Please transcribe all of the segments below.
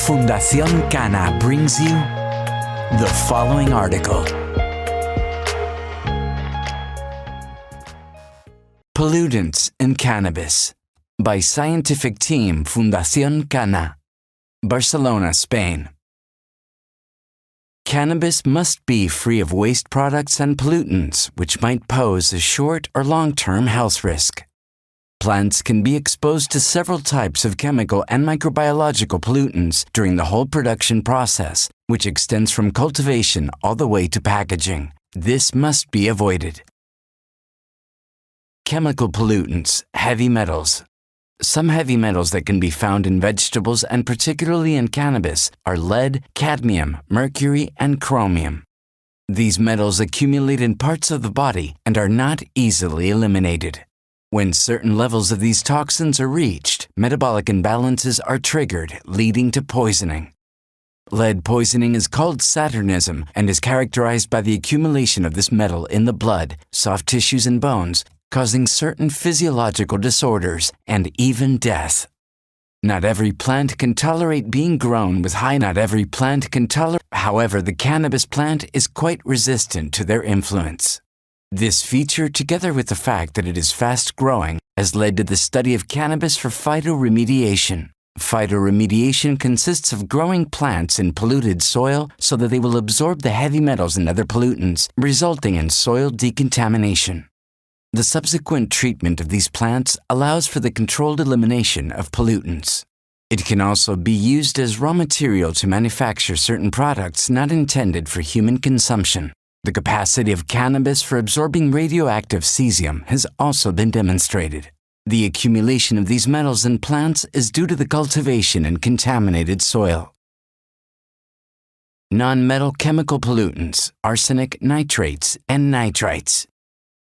Fundación Cana brings you the following article. Pollutants in Cannabis by Scientific Team Fundación Cana, Barcelona, Spain. Cannabis must be free of waste products and pollutants which might pose a short or long-term health risk. Plants can be exposed to several types of chemical and microbiological pollutants during the whole production process, which extends from cultivation all the way to packaging. This must be avoided. Chemical pollutants, heavy metals. Some heavy metals that can be found in vegetables and particularly in cannabis are lead, cadmium, mercury, and chromium. These metals accumulate in parts of the body and are not easily eliminated. When certain levels of these toxins are reached, metabolic imbalances are triggered, leading to poisoning. Lead poisoning is called Saturnism and is characterized by the accumulation of this metal in the blood, soft tissues, and bones, causing certain physiological disorders and even death. Not every plant can tolerate being grown with However, the cannabis plant is quite resistant to their influence. This feature, together with the fact that it is fast-growing, has led to the study of cannabis for phytoremediation. Phytoremediation consists of growing plants in polluted soil so that they will absorb the heavy metals and other pollutants, resulting in soil decontamination. The subsequent treatment of these plants allows for the controlled elimination of pollutants. It can also be used as raw material to manufacture certain products not intended for human consumption. The capacity of cannabis for absorbing radioactive cesium has also been demonstrated. The accumulation of these metals in plants is due to the cultivation in contaminated soil. Non-metal chemical pollutants, arsenic, nitrates, and nitrites.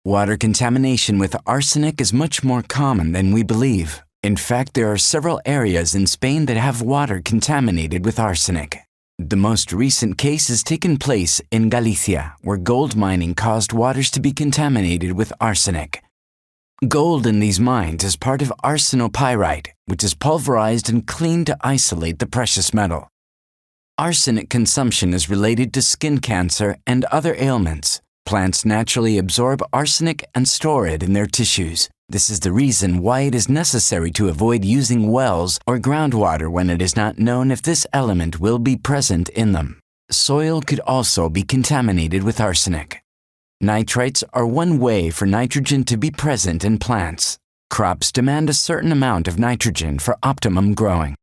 Water contamination with arsenic is much more common than we believe. In fact, there are several areas in Spain that have water contaminated with arsenic. The most recent case has taken place in Galicia, where gold mining caused waters to be contaminated with arsenic. Gold in these mines is part of arsenopyrite, which is pulverized and cleaned to isolate the precious metal. Arsenic consumption is related to skin cancer and other ailments. Plants naturally absorb arsenic and store it in their tissues. This is the reason why it is necessary to avoid using wells or groundwater when it is not known if this element will be present in them. Soil could also be contaminated with arsenic. Nitrites are one way for nitrogen to be present in plants. Crops demand a certain amount of nitrogen for optimum growing.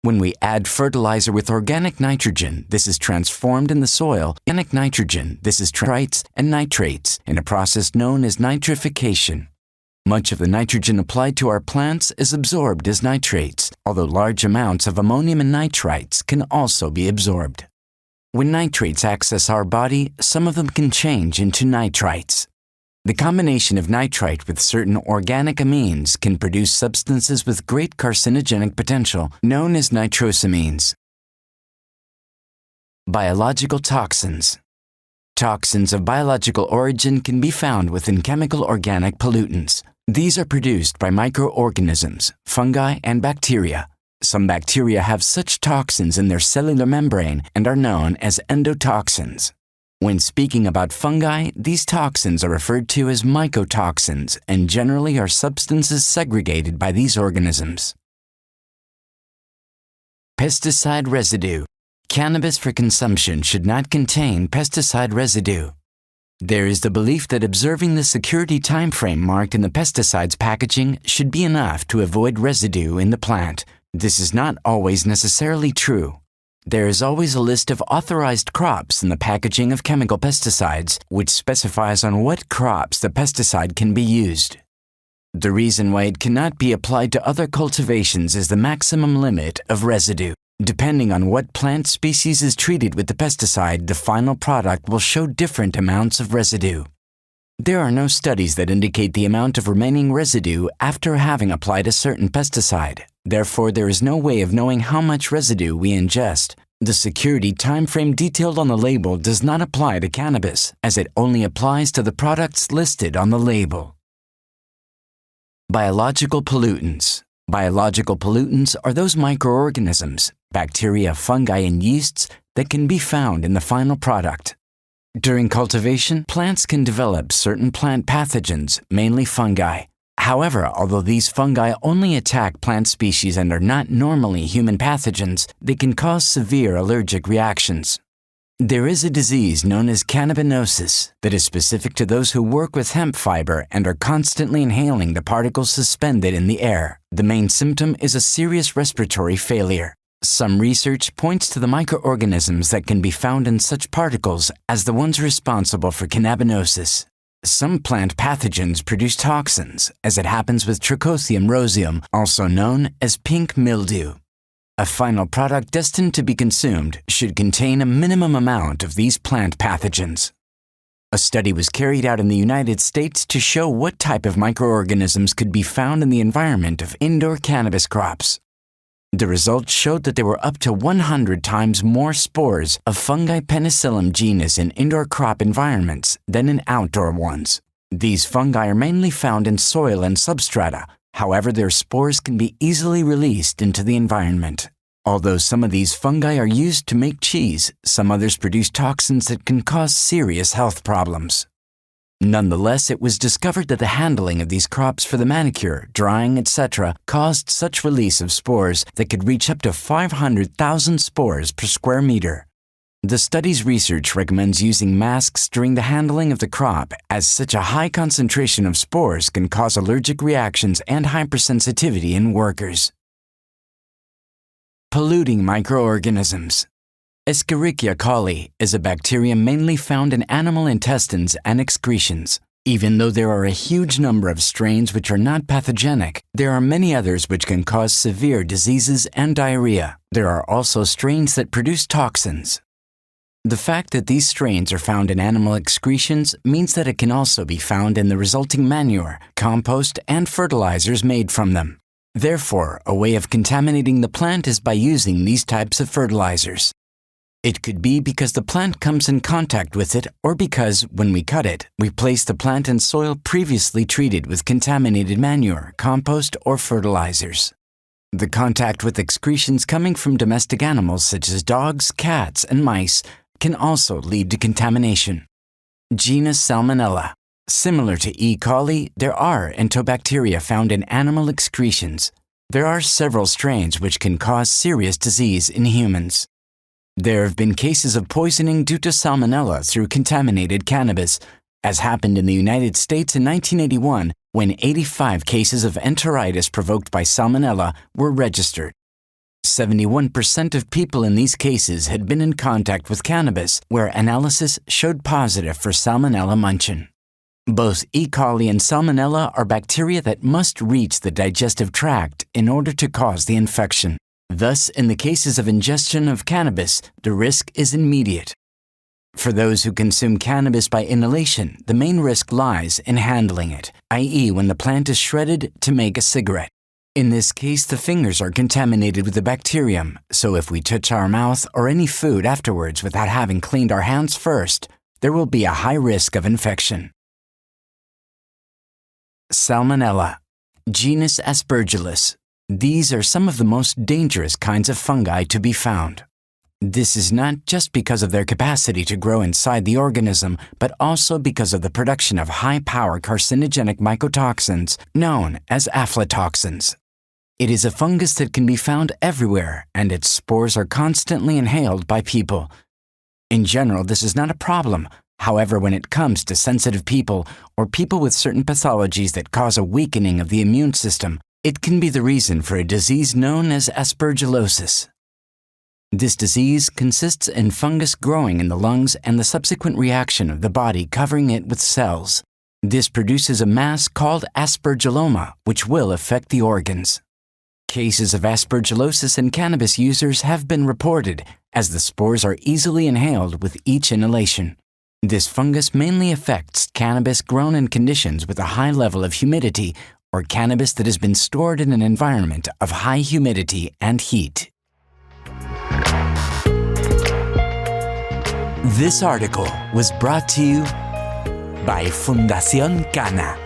When we add fertilizer with organic nitrogen, this is transformed in the soil. Organic nitrogen, this is nitrites and nitrates in a process known as nitrification. Much of the nitrogen applied to our plants is absorbed as nitrates, although large amounts of ammonium and nitrites can also be absorbed. When nitrates access our body, some of them can change into nitrites. The combination of nitrite with certain organic amines can produce substances with great carcinogenic potential, known as nitrosamines. Biological toxins. Toxins of biological origin can be found within chemical organic pollutants. These are produced by microorganisms, fungi, and bacteria. Some bacteria have such toxins in their cellular membrane and are known as endotoxins. When speaking about fungi, these toxins are referred to as mycotoxins and generally are substances segregated by these organisms. Pesticide residue. Cannabis for consumption should not contain pesticide residue. There is the belief that observing the security time frame marked in the pesticides packaging should be enough to avoid residue in the plant. This is not always necessarily true. There is always a list of authorized crops in the packaging of chemical pesticides, which specifies on what crops the pesticide can be used. The reason why it cannot be applied to other cultivations is the maximum limit of residue. Depending on what plant species is treated with the pesticide, the final product will show different amounts of residue. There are no studies that indicate the amount of remaining residue after having applied a certain pesticide. Therefore, there is no way of knowing how much residue we ingest. The security timeframe detailed on the label does not apply to cannabis, as it only applies to the products listed on the label. Biological pollutants. Biological pollutants are those microorganisms, bacteria, fungi, and yeasts that can be found in the final product. During cultivation, plants can develop certain plant pathogens, mainly fungi. However, although these fungi only attack plant species and are not normally human pathogens, they can cause severe allergic reactions. There is a disease known as cannabinosis that is specific to those who work with hemp fiber and are constantly inhaling the particles suspended in the air. The main symptom is a serious respiratory failure. Some research points to the microorganisms that can be found in such particles as the ones responsible for cannabinosis. Some plant pathogens produce toxins, as it happens with Trichothium roseum, also known as pink mildew. A final product destined to be consumed should contain a minimum amount of these plant pathogens. A study was carried out in the United States to show what type of microorganisms could be found in the environment of indoor cannabis crops. The results showed that there were up to 100 times more spores of fungi Penicillium genus in indoor crop environments than in outdoor ones. These fungi are mainly found in soil and substrata. However, their spores can be easily released into the environment. Although some of these fungi are used to make cheese, some others produce toxins that can cause serious health problems. Nonetheless, it was discovered that the handling of these crops for the manicure, drying, etc. caused such release of spores that could reach up to 500,000 spores per square meter. The study's research recommends using masks during the handling of the crop, as such a high concentration of spores can cause allergic reactions and hypersensitivity in workers. Polluting microorganisms. Escherichia coli is a bacterium mainly found in animal intestines and excretions. Even though there are a huge number of strains which are not pathogenic, there are many others which can cause severe diseases and diarrhea. There are also strains that produce toxins. The fact that these strains are found in animal excretions means that it can also be found in the resulting manure, compost, and fertilizers made from them. Therefore, a way of contaminating the plant is by using these types of fertilizers. It could be because the plant comes in contact with it, or because, when we cut it, we place the plant in soil previously treated with contaminated manure, compost, or fertilizers. The contact with excretions coming from domestic animals such as dogs, cats, and mice can also lead to contamination. Genus Salmonella. Similar to E. coli, there are entobacteria found in animal excretions. There are several strains which can cause serious disease in humans. There have been cases of poisoning due to Salmonella through contaminated cannabis, as happened in the United States in 1981 when 85 cases of enteritis provoked by Salmonella were registered. 71% of people in these cases had been in contact with cannabis, where analysis showed positive for Salmonella munchin. Both E. coli and Salmonella are bacteria that must reach the digestive tract in order to cause the infection. Thus, in the cases of ingestion of cannabis, the risk is immediate. For those who consume cannabis by inhalation, the main risk lies in handling it, i.e., when the plant is shredded to make a cigarette. In this case, the fingers are contaminated with the bacterium, so if we touch our mouth or any food afterwards without having cleaned our hands first, there will be a high risk of infection. Salmonella. Genus Aspergillus. These are some of the most dangerous kinds of fungi to be found. This is not just because of their capacity to grow inside the organism, but also because of the production of high-power carcinogenic mycotoxins known as aflatoxins. It is a fungus that can be found everywhere, and its spores are constantly inhaled by people. In general, this is not a problem. However, when it comes to sensitive people or people with certain pathologies that cause a weakening of the immune system, it can be the reason for a disease known as Aspergillosis. This disease consists in fungus growing in the lungs and the subsequent reaction of the body covering it with cells. This produces a mass called aspergilloma, which will affect the organs. Cases of aspergillosis in cannabis users have been reported, as the spores are easily inhaled with each inhalation. This fungus mainly affects cannabis grown in conditions with a high level of humidity, or cannabis that has been stored in an environment of high humidity and heat. This article was brought to you by Fundación Cana.